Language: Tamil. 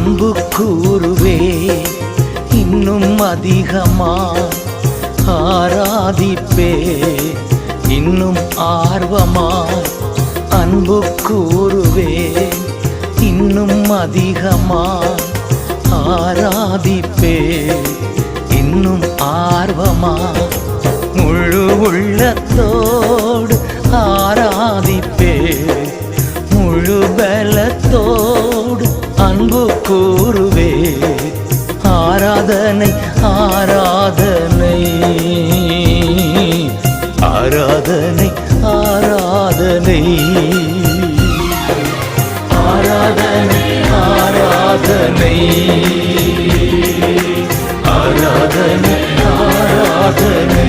அன்பு கூறுவே இன்னும் அதிகமாய் ஆராதிப்பே இன்னும் ஆர்வமாய் அன்பு கூறுவே இன்னும் அதிகமாய் ஆராதிப்பே இன்னும் ஆர்வமாய் முழு உள்ளத்தோடு ஆராதிப்பே முழு பலத்தோடு அன்பு கூறுவே ஆராதனை ஆராதனை ஆராதனை ஆராதனை ஆராதனை ஆராதனை ஆராதனை ஆராதனை